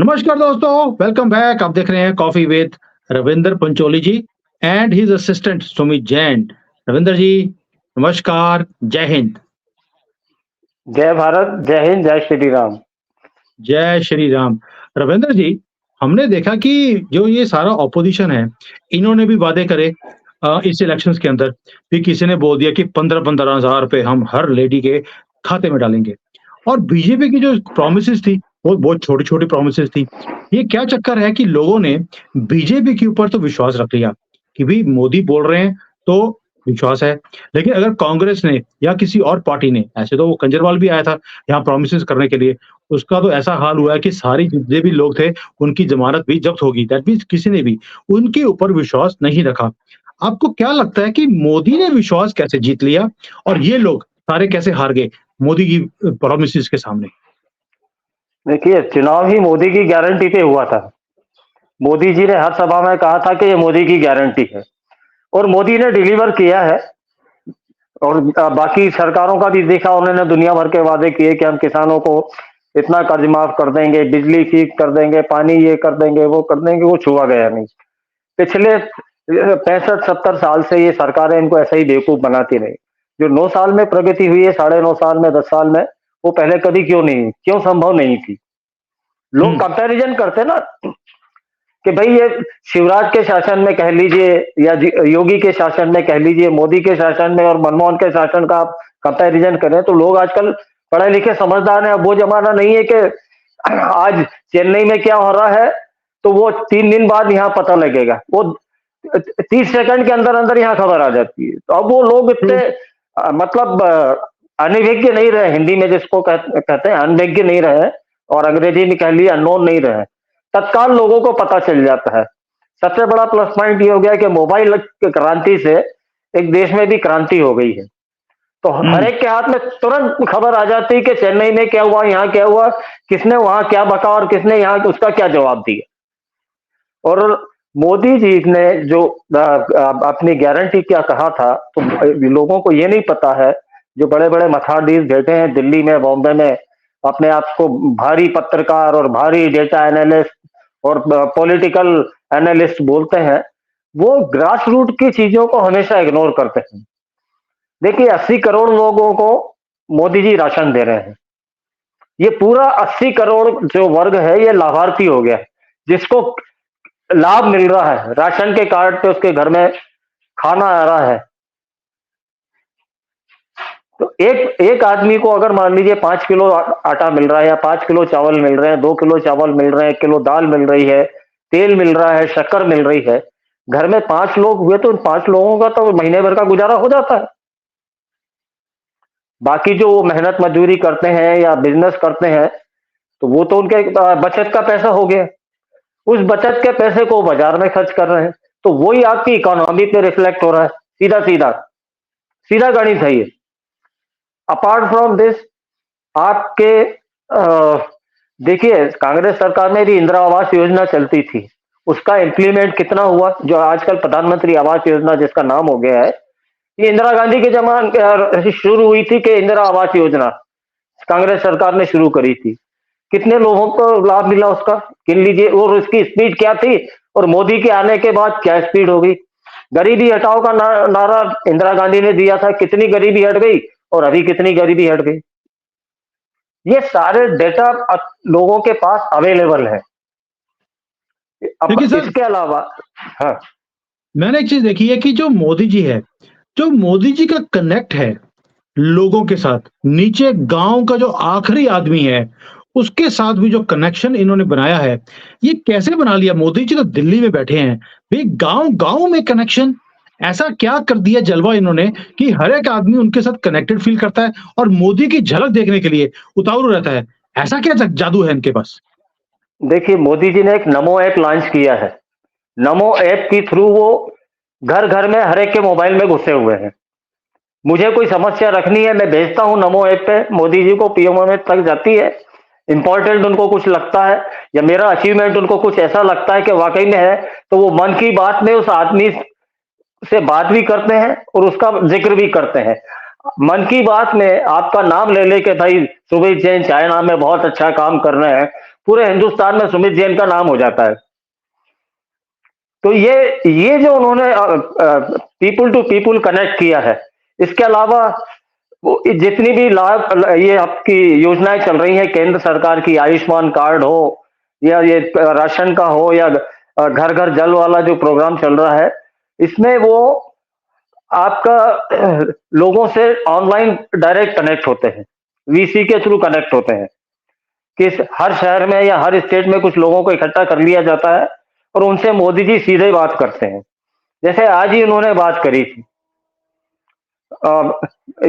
नमस्कार दोस्तों, welcome back. आप देख रहे हैं coffee with Ravinder Pancholi ji and his assistant Sumit Jain. Ravinder ji, नमस्कार, जय हिंद। जय भारत, जय हिंद, जय श्री राम। जय श्री राम। रविंदर जी, हमने देखा कि जो ये सारा ऑपोजिशन है, इन्होंने भी वादे करे इस इलेक्शंस के अंदर। फिर किसी ने बोल दिया कि 15-15 हज़ार रुपए हम हर लेडी के खाते में डालेंगे। और बीजेपी की जो प्रॉमिसेस थी, वो बहुत छोटी-छोटी प्रॉमिसेस थी। ये क्या चक्कर है कि लोगों ने बीजेपी के ऊपर तो विश्वास रख लिया कि भई मोदी बोल रहे हैं तो विश्वास है। लेकिन अगर कांग्रेस ने या किसी और पार्टी ने, ऐसे तो वो केजरीवाल भी आया था यहाँ प्रॉमिसेस करने के लिए, उसका तो ऐसा हाल हुआ है कि सारी जितने भी लोग थे, उनकी ज़मानत भी जब्त होगी। दैट मीन्स किसी ने भी उनके ऊपर विश्वास नहीं रखा। आपको क्या लगता है कि मोदी ने विश्वास कैसे जीत लिया और ये लोग सारे कैसे हार गए मोदी की प्रॉमिसेस के सामने? देखिए, चुनाव ही मोदी की गारंटी पे हुआ था। मोदी जी ने हर सभा में कहा था कि ये मोदी की गारंटी है और मोदी ने डिलीवर किया है। और बाकी सरकारों का भी देखा, उन्होंने दुनिया भर के वादे किए कि हम किसानों को इतना कर्ज माफ कर देंगे, बिजली ठीक कर देंगे, पानी ये कर देंगे, वो कर देंगे, वो छुआ गया नहीं। पिछले 65-70 साल से ये सरकारें इनको ऐसा ही बेवकूफ बनाती रही। जो 9 साल में प्रगति हुई है, 9.5 साल में, 10 साल में, वो पहले कभी क्यों नहीं, क्यों संभव नहीं थी? लोग हुँ, कंपैरिजन करते ना कि भाई ये शिवराज के शासन में कह लीजिए या योगी के शासन में कह लीजिए, मोदी के शासन में और मनमोहन के शासन का आप कंपैरिजन करें तो लोग आजकल पढ़े लिखे समझदार हैं। अब वो जमाना नहीं है कि आज चेन्नई में क्या हो रहा है तो वो 3 दिन बाद यहाँ पता लगेगा, वो 30 सेकंड के अंदर अंदर यहाँ खबर आ जाती है। तो अब वो लोग ट्रू। इतने मतलब अनभिज्ञ नहीं रहे, हिंदी में जिसको कहते हैं अनभिज्ञ नहीं रहे, और अंग्रेजी में कह लिए अननोन नहीं रहे। तत्काल लोगों को पता चल जाता है। सबसे बड़ा प्लस पॉइंट ये हो गया कि मोबाइल की क्रांति से एक देश में भी क्रांति हो गई है। तो हर हुँ, एक के हाथ में तुरंत खबर आ जाती है कि चेन्नई में क्या हुआ, यहाँ क्या हुआ, किसने वहां क्या बका और किसने यहाँ उसका क्या जवाब दिया। और मोदी जी ने जो अपनी गारंटी क्या कहा था, तो लोगों को ये नहीं पता है। जो बड़े बड़े मथाधीश बैठे हैं दिल्ली में, बॉम्बे में, अपने आप को भारी पत्रकार और भारी डेटा एनालिस्ट और पॉलिटिकल एनालिस्ट बोलते हैं, वो ग्रास रूट की चीजों को हमेशा इग्नोर करते हैं। देखिए, 80 करोड़ लोगों को मोदी जी राशन दे रहे हैं। ये पूरा 80 करोड़ जो वर्ग है, ये लाभार्थी हो गया, जिसको लाभ मिल रहा है, राशन के कार्ड पे उसके घर में खाना आ रहा है। तो एक एक आदमी को अगर मान लीजिए 5 किलो आटा मिल रहा है या 5 किलो चावल मिल रहे हैं, 2 किलो चावल मिल रहे हैं, 1 किलो दाल मिल रही है, तेल मिल रहा है, शक्कर मिल रही है, घर में 5 लोग हुए तो उन 5 लोगों का तो महीने भर का गुजारा हो जाता है। बाकी जो वो मेहनत मजदूरी करते हैं या बिजनेस करते हैं, तो वो तो उनके बचत का पैसा हो गया। उस बचत के पैसे को बाजार में खर्च कर रहे हैं, तो वही आपकी इकोनॉमी पे रिफ्लेक्ट हो रहा है। सीधा सीधा सीधा गणित है ये। अपार्ट फ्रॉम दिस, आपके देखिए, कांग्रेस सरकार में भी इंदिरा आवास योजना चलती थी, उसका इंप्लीमेंट कितना हुआ? जो आजकल प्रधानमंत्री आवास योजना जिसका नाम हो गया है, ये इंदिरा गांधी के जमाने शुरू हुई थी कि इंदिरा आवास योजना कांग्रेस सरकार ने शुरू करी थी। कितने लोगों को लाभ मिला उसका गिन लीजिए, और उसकी स्पीड क्या थी, और मोदी के आने के बाद क्या स्पीड हो गई। गरीबी हटाओ का नारा इंदिरा गांधी ने दिया था, कितनी गरीबी हट गई और अभी कितनी गरीबी हट गई। ये सारे डेटा लोगों के पास अवेलेबल है। देखिए अब सर, इसके अलावा, हाँ, मैंने एक चीज़ देखी है कि जो मोदी जी है, जो मोदी जी का कनेक्ट है लोगों के साथ, नीचे गाँव का जो आखिरी आदमी है, उसके साथ भी जो कनेक्शन इन्होंने बनाया है, ये कैसे बना लिया? मोदी जी तो दिल्ली में बैठे हैं, भई गाँव-गाँव में कनेक्शन, ऐसा क्या कर दिया जलवा इन्होंने कि हर एक आदमी उनके साथ कनेक्टेड फ़ील करता है और मोदी की झलक देखने के लिए उतावला रहता है। ऐसा क्या ज जादू है इनके पास? देखिए, मोदी जी ने एक नमो ऐप लॉन्च किया है। नमो ऐप के थ्रू वो घर घर में हर एक के मोबाइल में घुसे हुए हैं। मुझे कोई समस्या रखनी है, मैं भेजता हूँ नमो ऐप पे, मोदी जी को पीएमओ में तक जाती है। इंपॉर्टेंट उनको कुछ लगता है या मेरा अचीवमेंट उनको कुछ ऐसा लगता है कि वाकई में है, तो वो मन की बात में उस आदमी से बात भी करते हैं और उसका जिक्र भी करते हैं। मन की बात में आपका नाम ले लेके भाई सुमित जैन चाइना में बहुत अच्छा काम कर रहे हैं, पूरे हिंदुस्तान में सुमित जैन का नाम हो जाता है। तो ये जो उन्होंने पीपल टू पीपल कनेक्ट किया है, इसके अलावा वो जितनी भी लाभ ये आपकी योजनाएं चल रही हैं केंद्र सरकार की, आयुष्मान कार्ड हो या ये राशन का हो या घर घर जल वाला जो प्रोग्राम चल रहा है, इसमें वो आपका लोगों से ऑनलाइन डायरेक्ट कनेक्ट होते हैं, वीसी के थ्रू कनेक्ट होते हैं कि हर शहर में या हर स्टेट में कुछ लोगों को इकट्ठा कर लिया जाता है और उनसे मोदी जी सीधे बात करते हैं। जैसे आज ही उन्होंने बात करी थी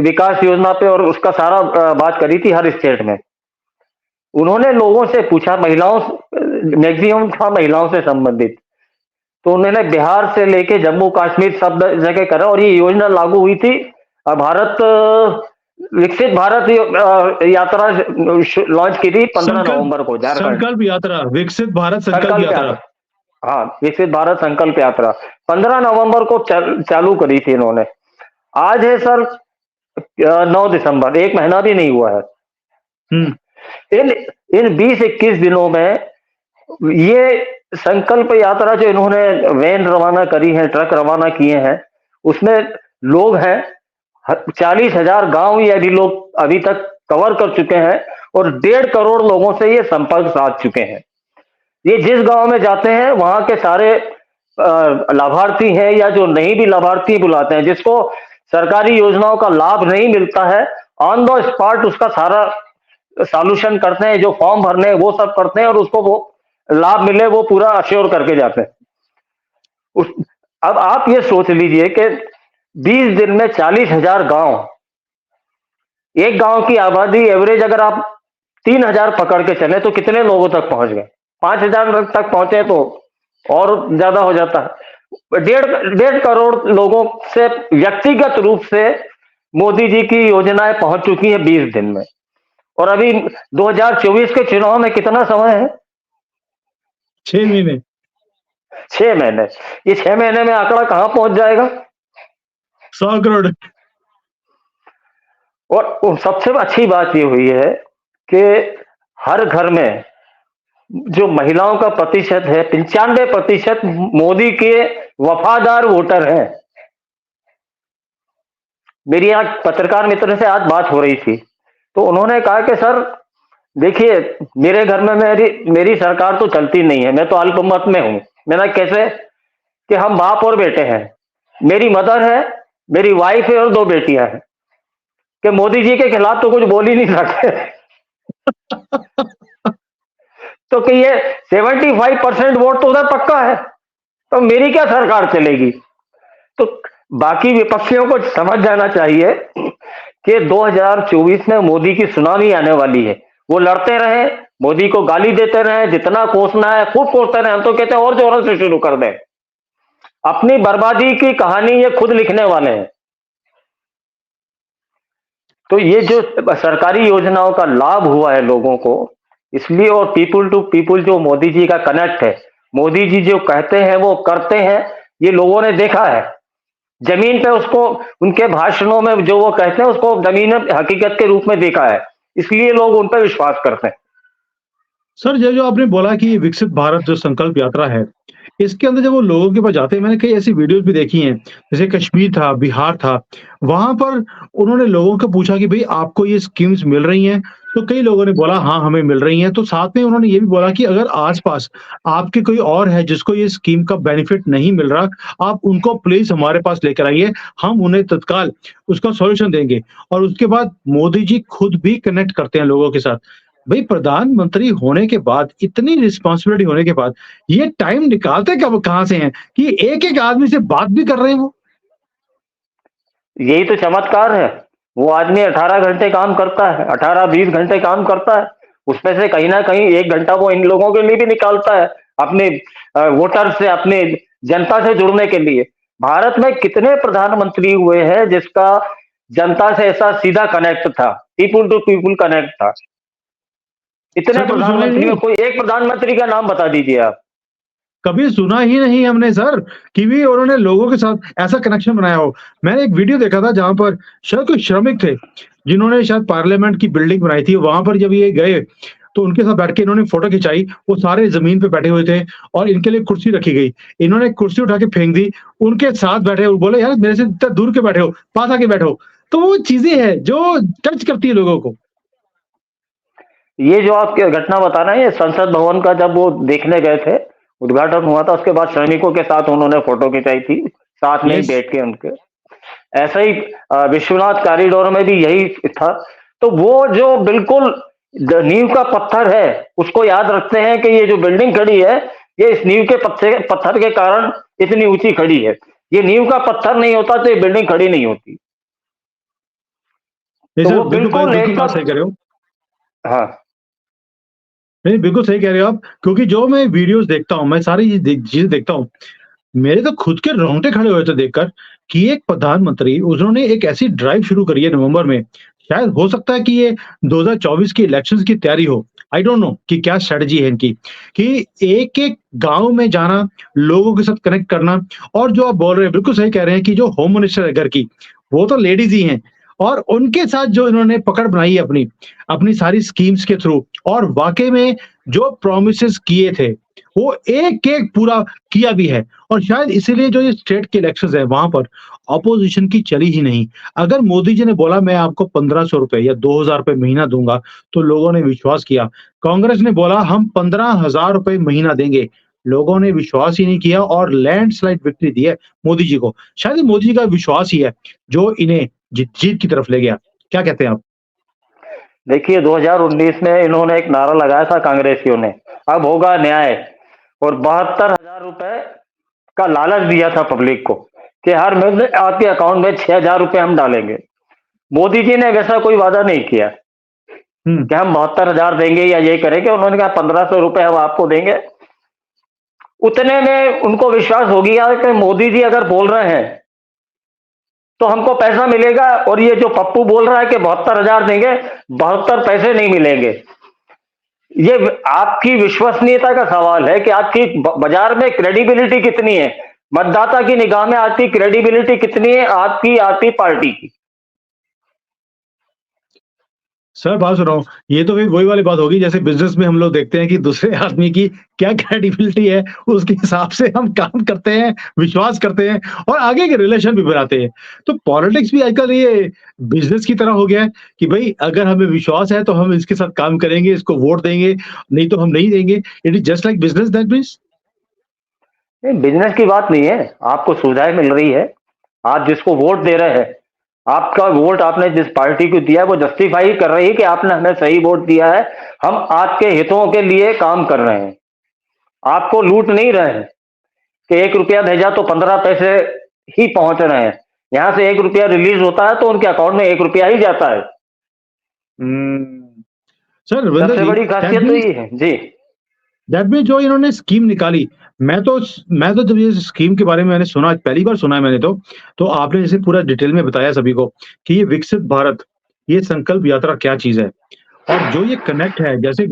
विकास योजना पे और उसका सारा बात करी थी हर स्टेट में। उन्होंने लोगों से पूछा, महिलाओं मैक्सिमम था महिलाओं से संबंधित, तो उन्होंने बिहार से लेके जम्मू कश्मीर सब जगह करा और ये योजना लागू हुई थी। भारत विकसित भारत यात्रा लॉन्च की थी 15 नवंबर को झारखंड। संकल्प यात्रा, विकसित भारत संकल्प यात्रा। हाँ, विकसित भारत संकल्प यात्रा 15 नवंबर को चालू करी थी इन्होंने। आज है सर 9 दिसंबर, 1 महीना भी नहीं हुआ है। इन 20-21 दिनों में ये संकल्प यात्रा जो इन्होंने वैन रवाना करी है, ट्रक रवाना किए हैं, उसमें लोग हैं 40,000 गांव ये अभी लोग अभी तक कवर कर चुके हैं और 1.5 करोड़ लोगों से ये संपर्क साध चुके हैं। ये जिस गांव में जाते हैं वहां के सारे लाभार्थी हैं या जो नहीं भी लाभार्थी बुलाते हैं, जिसको सरकारी योजनाओं का लाभ नहीं मिलता है, ऑन द स्पॉट उसका सारा सॉल्यूशन करते हैं, जो फॉर्म भरने हैं वो सब करते हैं और उसको वो लाभ मिले वो पूरा अश्योर करके जाते हैं। अब आप ये सोच लीजिए कि 20 दिन में 40,000 गांव, एक गांव की आबादी एवरेज अगर आप 3,000 पकड़ के चले तो कितने लोगों तक पहुंच गए? 5,000 तक पहुंचे तो और ज्यादा हो जाता है। 1.5 करोड़ लोगों से व्यक्तिगत रूप से मोदी जी की योजनाएं पहुंच चुकी है 20 दिन में। और अभी 2024 के चुनाव में कितना समय है? 6 महीने। 6 महीने। ये 6 महीने में आंकड़ा कहां पहुंच जाएगा? 100 करोड़। और सबसे अच्छी बात ये हुई है कि हर घर में जो महिलाओं का प्रतिशत है 95% मोदी के वफादार वोटर हैं। मेरी यहाँ पत्रकार मित्र से आज बात हो रही थी तो उन्होंने कहा कि सर देखिए मेरे घर में मेरी सरकार तो चलती नहीं है, मैं तो अल्पमत में हूं। मैंने कैसे? कि हम बाप और बेटे हैं, मेरी मदर है, मेरी वाइफ है और 2 बेटियां हैं, कि मोदी जी के खिलाफ तो कुछ बोल ही नहीं सकते। तो कि ये 75% वोट तो उधर पक्का है, तो मेरी क्या सरकार चलेगी? तो बाकी विपक्षियों को समझ जाना चाहिए कि 2024 में मोदी की सुनामी आने वाली है। वो लड़ते रहे, मोदी को गाली देते रहे, जितना कोसना है खूब कोसते रहे। हम तो कहते हैं और जोरों से शुरू कर दें। अपनी बर्बादी की कहानी ये खुद लिखने वाले हैं। तो ये जो सरकारी योजनाओं का लाभ हुआ है लोगों को, इसलिए और पीपल टू पीपल जो मोदी जी का कनेक्ट है, मोदी जी जो कहते हैं वो करते हैं, ये लोगों ने देखा है जमीन पे। उसको उनके भाषणों में जो वो कहते हैं उसको जमीन में हकीकत के रूप में देखा है, इसलिए लोग उन पर विश्वास करते हैं। सर जो आपने बोला कि विकसित भारत जो संकल्प यात्रा है, इसके अंदर जब वो लोगों के पास जाते हैं, मैंने कई ऐसी वीडियोस भी देखी हैं, जैसे कश्मीर था, बिहार था, वहां पर उन्होंने लोगों को पूछा कि भाई आपको ये स्कीम्स मिल रही हैं? तो कई लोगों ने बोला हाँ हमें मिल रही हैं। तो साथ में उन्होंने ये भी बोला कि अगर आसपास आपके कोई और है जिसको ये स्कीम का बेनिफिट नहीं मिल रहा, आप उनको प्लीज हमारे पास लेकर आइए, हम उन्हें तत्काल उसका सॉल्यूशन देंगे। और उसके बाद मोदी जी खुद भी कनेक्ट करते हैं लोगों के साथ। भाई प्रधानमंत्री होने के बाद, इतनी रिस्पॉन्सिबिलिटी होने के बाद, ये टाइम निकालते कब कहां से हैं कि एक-एक आदमी से बात भी कर रहे हैं वो? यही तो चमत्कार है। वो आदमी 18 घंटे काम करता है, 18-20 घंटे काम करता है, उसमें से कहीं ना कहीं 1 घंटा वो इन लोगों के लिए भी निकालता है, अपने वोटर से, अपने जनता से जुड़ने के लिए। भारत में कितने प्रधानमंत्री हुए हैं जिसका जनता से ऐसा सीधा कनेक्ट था, पीपल टू पीपल कनेक्ट था? इतने प्रधानमंत्री में कोई एक प्रधानमंत्री का नाम बता दीजिए आप। कभी सुना ही नहीं हमने सर कि भी उन्होंने लोगों के साथ ऐसा कनेक्शन बनाया हो। मैंने एक वीडियो देखा था जहां पर शायद कुछ श्रमिक थे जिन्होंने शायद पार्लियामेंट की बिल्डिंग बनाई थी, वहां पर जब ये गए तो उनके साथ बैठ के इन्होंने फ़ोटो खिंचाई, वो सारे ज़मीन पे बैठे हुए थे और इनके लिए कुर्सी रखी गई। इन्होंने कुर्सी उठा के फेंक दी, उनके साथ बैठे और बोले, "यार मेरे से इतना दूर क्यों बैठे हो? पास आके बैठो।" तो वो चीज़ें हैं जो टच करती है लोगों को। ये जो आप घटना बता रहे हैं, ये संसद भवन का जब वो देखने गए थे, उद्घाटन हुआ था, उसके बाद सैनिकों के साथ उन्होंने फ़ोटो खिंचाई थी, साथ में ही यस। बैठ के उनके। ऐसा ही विश्वनाथ कॉरिडोर में भी यही था। तो वो जो बिल्कुल नींव का पत्थर है, उसको याद रखते हैं कि ये जो बिल्डिंग खड़ी है, ये इस नींव के पत्थर के कारण इतनी ऊंची खड़ी है। ये नींव का पत्थर नहीं होता तो ये बिल्डिंग खड़ी नहीं होती। नहीं तो सर, वो बिल्कुल बिल्कुल बिल्कुल एक बात सही साथ। कह रहे हो। हाँ। नहीं, बिल्कुल सही कह रहे हो आप, क्योंकि जो मैं वीडियोज़ देखता हूँ, मैं सारी चीज़ें देखता हूँ, मेरे तो खुद के रोंगटे खड़े हुए थे देखकर कि एक प्रधानमंत्री उन्होंने एक ऐसी ड्राइव शुरू करी है नवंबर में, शायद हो सकता है कि ये 2024 की इलेक्शंस की तैयारी हो। आई डोंट नो कि क्या स्ट्रैटेजी है इनकी, कि एक-एक गाँव में जाना, लोगों के साथ कनेक्ट करना और जो आप बोल रहे हैं, बिल्कुल सही कह रहे हैं कि जो होम मिनिस्टर है घर की, वो तो लेडीज़ ही हैं और उनके साथ जो इन्होंने पकड़ बनाई है अपनी, अपनी सारी स्कीम्स के थ्रू और वाक़ई में जो प्रॉमिसेस किए थे, वो एक-एक पूरा किया भी है और शायद इसीलिए जो ये स्टेट के इलेक्शंस है वहाँ पर ऑपोज़िशन की चली ही नहीं। अगर मोदी जी ने बोला मैं आपको ₹1500 या ₹2000 महीना दूँगा, तो लोगों ने विश्वास किया। कांग्रेस ने बोला हम ₹15,000 महीना देंगे, लोगों ने विश्वास ही नहीं किया और लैंडस्लाइड विक्ट्री दी है मोदी जी को। शायद ये मोदी जी का विश्वास ही है, जो इन्हें जीत की तरफ ले गया। क्या कहते हैं आप? देखिए 2019 में इन्होंने एक नारा लगाया था कांग्रेसियों ने, अब होगा न्याय, और 72,000 रुपए का लालच दिया था पब्लिक को कि हर महीने आपके अकाउंट में 6,000 रुपए हम डालेंगे। मोदी जी ने वैसा कोई वादा नहीं किया हुँ। कि हम 72,000 देंगे या ये करेंगे। उन्होंने कहा 1,500 रुपए हम आपको देंगे। उतने में उनको विश्वास हो गया कि मोदी जी अगर बोल रहे हैं तो हमको पैसा मिलेगा, और ये जो पप्पू बोल रहा है कि 72,000 देंगे, 72 पैसे नहीं मिलेंगे। ये आपकी विश्वसनीयता का सवाल है कि आपकी बाजार में क्रेडिबिलिटी कितनी है, मतदाता की निगाह में आपकी क्रेडिबिलिटी कितनी है, आपकी पार्टी की। सर बात सुनो, ये तो फिर वही वाली बात होगी जैसे बिज़नेस में हम लोग देखते हैं कि दूसरे आदमी की क्या क्रेडिबिलिटी है, उसके हिसाब से हम काम करते हैं, विश्वास करते हैं और आगे के रिलेशन भी बनाते हैं। तो पॉलिटिक्स भी आजकल ये बिज़नेस की तरह हो गया है कि भई अगर हमें विश्वास है तो हम इसके साथ काम करेंगे, इसको वोट देंगे, नहीं तो हम नहीं देंगे। It is just like business that means. नहीं, बिजनेस की बात नहीं है, आपको सुविधाएं मिल रही है। आप जिसको वोट दे रहे हैं, आपका वोट आपने जिस पार्टी को दिया है वो जस्टिफाई कर रही है कि आपने हमें सही वोट दिया है, हम आपके हितों के लिए काम कर रहे हैं। आपको लूट नहीं रहे हैं कि 1 रुपया भेजा तो 15 पैसे ही पहुंच रहे हैं। यहाँ से 1 रुपया रिलीज होता है तो उनके अकाउंट में 1 रुपया ही जाता है। हुँ। सर रविंदर सबसे जी, बड़ी दैट खासियत तो मीन्स ये है जी। जो इन्होंने स्कीम निकाली, मैं तो जब ये स्कीम के बारे में मैंने सुना, पहली बार सुना है मैंने तो आपने जैसे पूरा डिटेल में बताया सभी को कि ये विकसित भारत, ये संकल्प यात्रा क्या चीज़ है और जो ये कनेक्ट है, जैसे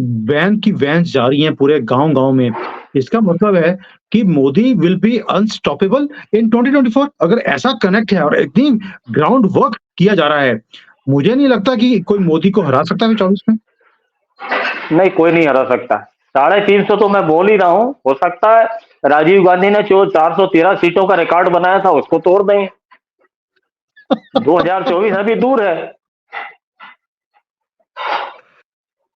वैन्स जा रही हैं पूरे गाँव-गाँव में, इसका मतलब है कि मोदी विल बी अनस्टॉपेबल इन 2024 अगर ऐसा कनेक्ट है और इतनी ग्राउंड वर्क किया जा रहा है, मुझे नहीं लगता कि कोई मोदी को हरा सकता है 24 में। नहीं, कोई नहीं हरा सकता। 350 तो मैं बोल ही रहा हूँ, हो सकता है राजीव गांधी ने जो 413 सीटों का रिकॉर्ड बनाया था उसको तोड़ दें। 2024 अभी दूर है।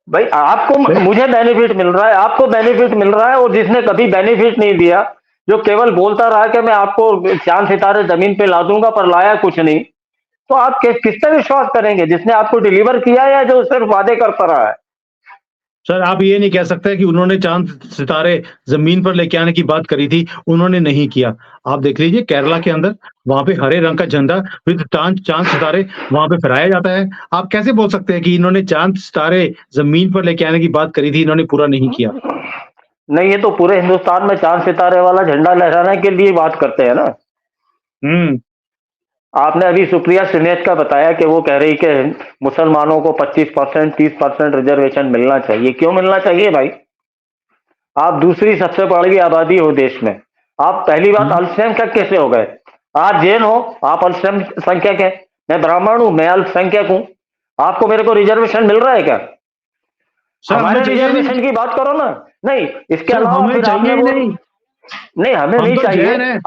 भाई आपको, नहीं, मुझे बेनिफिट मिल रहा है, आपको बेनिफिट मिल रहा है, और जिसने कभी बेनिफिट नहीं दिया, जो केवल बोलता रहा कि मैं आपको चांद सितारे जमीन पे ला दूंगा पर लाया कुछ नहीं, तो आप किस पे विश्वास करेंगे? जिसने आपको डिलीवर किया या जो सिर्फ वादे करता रहा है? सर आप ये नहीं कह सकते कि उन्होंने चाँद सितारे ज़मीन पर लेके आने की बात करी थी, उन्होंने नहीं किया। आप देख लीजिए केरला के अंदर, वहाँ पे हरे रंग का झंडा विद चाँद चाँद सितारे वहाँ पे फहराया जाता है। आप कैसे बोल सकते हैं कि इन्होंने चाँद सितारे ज़मीन पर लेके आने की बात करी थी, इन्होंने पूरा नहीं किया? नहीं, ये तो पूरे हिंदुस्तान में चांद सितारे वाला झंडा लहराने के लिए बात करते हैं ना। हुँ। आपने अभी सुप्रिया सिनेट का बताया कि वो कह रही कि मुसलमानों को 25%, 30% रिजर्वेशन मिलना चाहिए। क्यों मिलना चाहिए भाई? आप दूसरी सबसे बड़ी आबादी हो देश में। आप पहली बात हुँ। अल्पसंख्यक कैसे हो गए? आप जैन हो, आप अल्पसंख्यक हैं। मैं ब्राह्मण हूं, मैं अल्पसंख्यक हूं। आपको मेरे को रिजर्वेशन मिल रहा है क्या? सर हमें हमारे चाहिए नहीं, रिजर्वेशन की बात करो ना। नहीं, इसके सर अलावा हमें फिर चाहिए आपने ही वो नहीं। नहीं, हमें हम नहीं तो चाहिए। जैन है।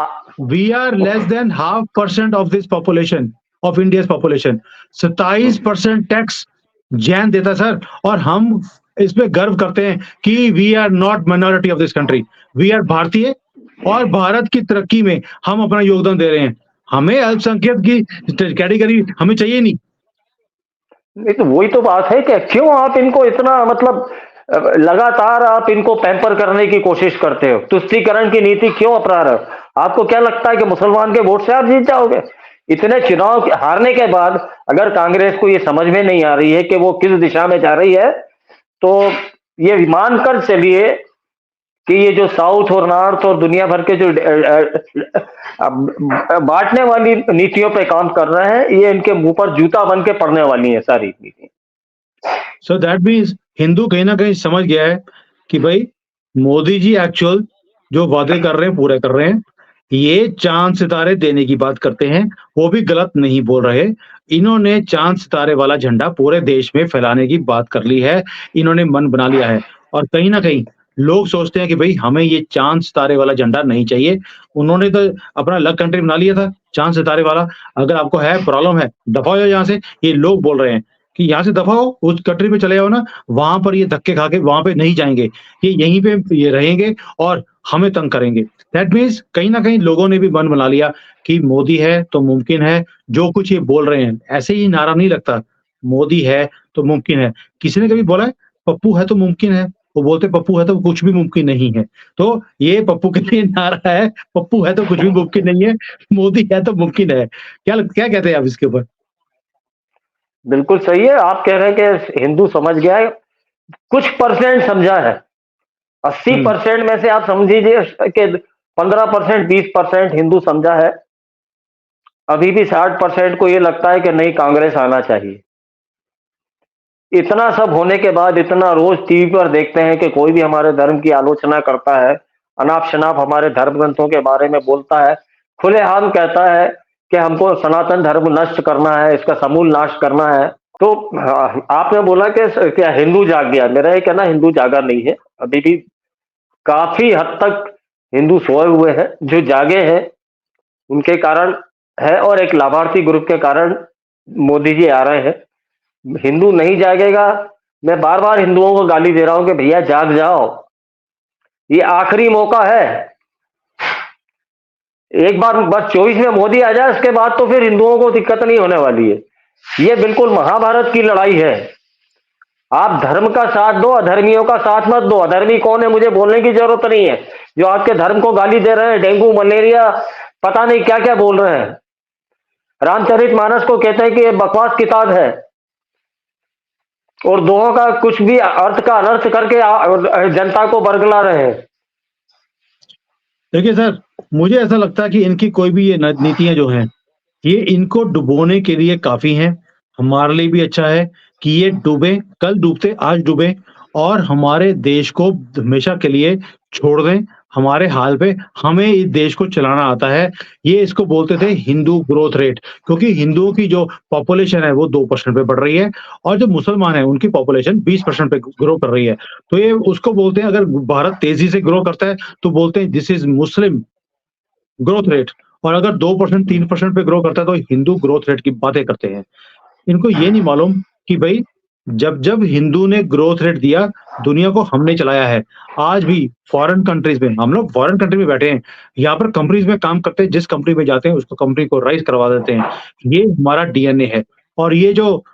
We are less than 0.5% of this population, of India's population. 27% tax Jain देता है सर, और हम इस पे गर्व करते हैं कि we are not minority of this country, we are भारतीय, और भारत की तरक्की में हम अपना योगदान दे रहे हैं। हमें अल्पसंख्यक की कैटेगरी हमें चाहिए नहीं। नहीं तो वही तो बात है कि क्यों आप इनको इतना मतलब लगातार आप इनको पैम्पर करने की कोशिश करते हो, तुष्टीकरण की नीति क्यों अपना रहे हो? आपको क्या लगता है कि मुसलमान के वोट से आप जीत जाओगे? इतने चुनाव हारने के बाद अगर कांग्रेस को ये समझ में नहीं आ रही है कि वो किस दिशा में जा रही है, तो ये मानकर चलिए कि ये जो साउथ और नॉर्थ और दुनिया भर के जो बांटने वाली नीतियों पे काम कर रहे हैं, ये इनके मुंह पर जूता बन के पड़ने वाली है सारी नीति। सो दैट मीन्स हिंदू कहीं ना कहीं समझ गया है कि भाई मोदी जी एक्चुअल जो वादे कर रहे हैं पूरे कर रहे हैं। ये चांद सितारे देने की बात करते हैं, वो भी गलत नहीं बोल रहे। इन्होंने चांद सितारे वाला झंडा पूरे देश में फैलाने की बात कर ली है, इन्होंने मन बना लिया है। और कहीं ना कहीं लोग सोचते हैं कि भाई हमें ये चांद सितारे वाला झंडा नहीं चाहिए। उन्होंने तो अपना अलग कंट्री बना लिया था चांद सितारे वाला। अगर आपको है प्रॉब्लम है, दफा हो जाओ यहाँ से। ये लोग बोल रहे हैं कि यहाँ से दफा हो, उस कंट्री पे चले जाओ ना, वहां पर ये धक्के खा के वहां पे नहीं जाएंगे, ये यहीं पे ये रहेंगे और हमें तंग करेंगे। दैट मीन्स कहीं ना कहीं लोगों ने भी मन बना लिया कि मोदी है तो मुमकिन है, जो कुछ ये बोल रहे हैं ऐसे ही नारा नहीं लगता। मोदी है तो मुमकिन है। किसी ने कभी बोला है पप्पू है तो मुमकिन है? वो बोलते पप्पू है तो कुछ भी मुमकिन नहीं है। तो ये पप्पू के लिए नारा है, पप्पू है तो कुछ भी मुमकिन नहीं है, मोदी है तो मुमकिन है। क्या कहते हैं आप इसके ऊपर? बिल्कुल सही है, आप कह रहे हैं कि हिंदू समझ गया है, कुछ परसेंट समझा है। हम्म 80% में से आप समझिए कि 15%, 20% हिंदू समझा है। अभी भी 60% को ये लगता है कि नहीं, कांग्रेस आना चाहिए। इतना सब होने के बाद, इतना रोज टीवी पर देखते हैं कि कोई भी हमारे धर्म की आलोचना करता है, अनाप शनाप हमारे धर्म ग्रंथों के बारे में बोलता है, खुलेआम कहता है कि हमको सनातन धर्म नष्ट करना है, इसका समूल नाश करना है। तो आपने बोला कि क्या हिंदू जाग गया? मेरा ये कहना, हिंदू जागा नहीं है। अभी भी काफी हद तक हिंदू सोए हुए हैं। जो जागे हैं उनके कारण है, और एक लाभार्थी ग्रुप के कारण मोदी जी आ रहे हैं। हिंदू नहीं जागेगा। मैं बार बार हिंदुओं को गाली दे रहा हूं कि भैया जाग जाओ, ये आखिरी मौका है। एक बार बस 24 में मोदी आ जाए, उसके बाद तो फिर हिंदुओं को दिक्कत नहीं होने वाली है। ये बिल्कुल महाभारत की लड़ाई है। आप धर्म का साथ दो, अधर्मियों का साथ मत दो। अधर्मी कौन है मुझे बोलने की जरूरत नहीं है। जो आपके धर्म को गाली दे रहे हैं, डेंगू मलेरिया पता नहीं क्या क्या बोल रहे हैं, रामचरितमानस को कहते हैं कि ये बकवास किताब है, और दोहों का कुछ भी अर्थ का अनर्थ करके जनता को बरगला रहे हैं। देखिए सर, मुझे ऐसा लगता है कि इनकी कोई भी ये नीतियां जो हैं, ये इनको डुबोने के लिए काफ़ी हैं। हमारे लिए भी अच्छा है कि ये डूबें, कल डूबते आज डूबें, और हमारे देश को हमेशा के लिए छोड़ दें हमारे हाल पे। हमें इस देश को चलाना आता है। ये इसको बोलते थे हिंदू ग्रोथ रेट, क्योंकि हिंदुओं की जो पॉपुलेशन है वो 2% पे बढ़ रही है, और जो मुसलमान हैं उनकी पॉपुलेशन 20% पे ग्रो कर रही है। तो ये उसको बोलते हैं, अगर भारत तेज़ी से ग्रो करता है तो बोलते हैं this is Muslim growth rate, और अगर 2% 3% पे ग्रो करता है तो हिंदू ग्रोथ रेट की बातें करते हैं। इनको ये नहीं मालूम कि भई जब हिंदू ने ग्रोथ रेट दिया, दुनिया को हमने चलाया है। आज भी फॉरेन कंट्रीज़ में, हम लोग फॉरेन कंट्री में बैठे हैं, यहाँ पर कंपनीज़ में काम करते हैं, जिस कंपनी में जाते हैं उसको कंपनी को राइज़ करवा देते हैं। ये हमारा डीएनए है, और ये जो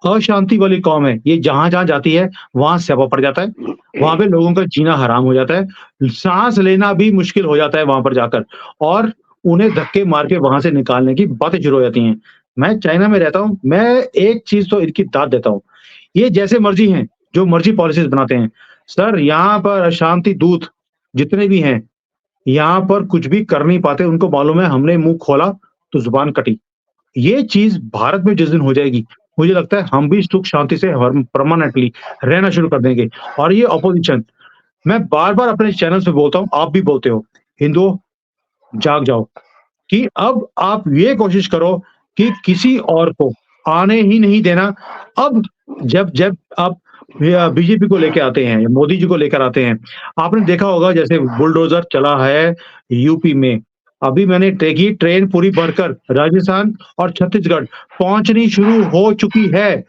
अशांति वाली कौम है, ये जहाँ-जहाँ जाती है, वहाँ स्यापा पड़ जाता है। वहाँ पे लोगों का जीना हराम हो जाता है। साँस लेना भी मुश्किल हो जाता है वहाँ पर जाकर, और उन्हें धक्के मार के वहाँ से निकालने की बातें शुरू हो जाती हैं। मैं चाइना में रहता हूँ, मैं एक चीज़ तो इनकी दाद देता हूँ। ये जैसे मर्ज़ी हैं, जो मर्ज़ी पॉलिसीज़ बनाते हैं। सर यहाँ पर अशांति दूत जितने भी हैं, यहाँ पर कुछ भी कर नहीं पाते। उनको मालूम है हमने मुँह खोला तो ज़ुबान कटी। ये चीज़ भारत में जिस दिन हो जाएगी, मुझे लगता है हम भी सुख शांति से हर परमानेंटली रहना शुरू कर देंगे। और ये अपोज़िशन, मैं बार-बार अपने चैनल्स पे बोलता हूँ, आप भी बोलते हो, हिंदुओं जाग जाओ, कि अब आप ये कोशिश करो कि किसी और को आने ही नहीं देना। अब जब जब आप या बीजेपी को लेके आते हैं, या मोदी जी को लेकर आते हैं। आपने देखा होगा जैसे बुलडोज़र चला है यूपी में, अभी मैंने देखी ट्रेन पूरी भरकर राजस्थान और छत्तीसगढ़ पहुँचनी शुरू हो चुकी है।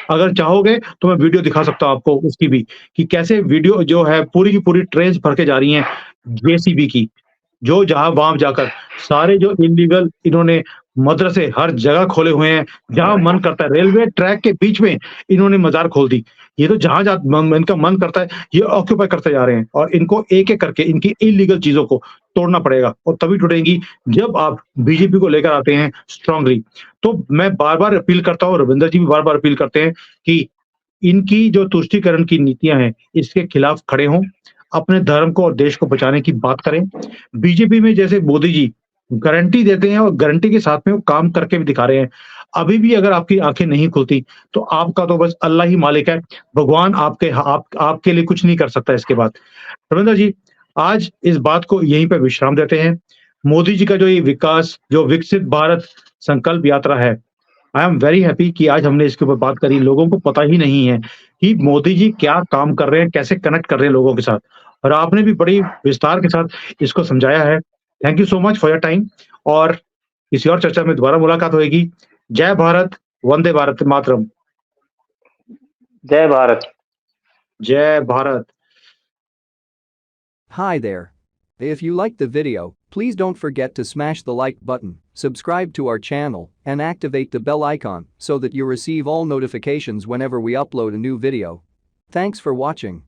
अगर चाहोगे तो मैं वीडियो दिखा सकता हूँ आपको उसकी भी, कि कैसे वीडियो जो है पूरी की पूरी ट्रेन्स भर के जा रही हैं जेसीबी की। जो जहाँ वहाँ जाकर सारे जो इल्लीगल इन्होंने मदरसे हर जगह खोले हुए हैं, जहाँ मन करता है रेलवे ट्रैक के बीच में इन्होंने मज़ार खोल दी। ये तो जहाँ जा म इनका मन करता है, ये ऑक्यूपाई करते जा रहे हैं और इनको एक-एक करके इनकी इल्लीगल चीज़ों को तोड़ना पड़ेगा और तभी टूटेंगी जब आप बीजेपी को लेकर आते हैं स्ट्रांगली। तो मैं बार-बार अपील करता हूँ, रविंदर जी भी बार-बार अपील करते हैं कि इनकी जो तुष्टीकरण की नीतियाँ हैं, इसके खिलाफ खड़े हों, अपने धर्म को और देश को बचाने की बात करें। बीजेपी में जैसे मोदी जी गारंटी देते हैं और गारंटी के साथ में वो काम करके भी दिखा रहे हैं। अभी भी अगर आपकी आँखें नहीं खुलती, तो आपका तो बस अल्लाह ही मालिक है। भगवान आपके लिए कुछ नहीं कर सकता इसके बाद। रविंद्र जी, आज इस बात को यहीं पे विश्राम देते हैं। मोदी जी का जो ये विकास, जो विकसित भारत संकल्प यात्रा है, आई एम वेरी हैप्पी कि आज हमने इसके ऊपर बात करी। लोगों को पता ही नहीं है कि मोदी जी क्या काम कर रहे हैं, कैसे कनेक्ट कर रहे हैं लोगों के साथ और आपने भी बड़ी विस्तार के साथ इसको समझाया है। Thank you so much for your time और किसी और चर्चा में दोबारा मुलाकात होएगी। जय भारत, वंदे भारत मातरम। जय भारत। जय Bharat. Hi there. If you liked the video, please don't forget to smash the like button, subscribe to our channel, and activate the bell icon so that you receive all notifications whenever we upload a new video. Thanks for watching.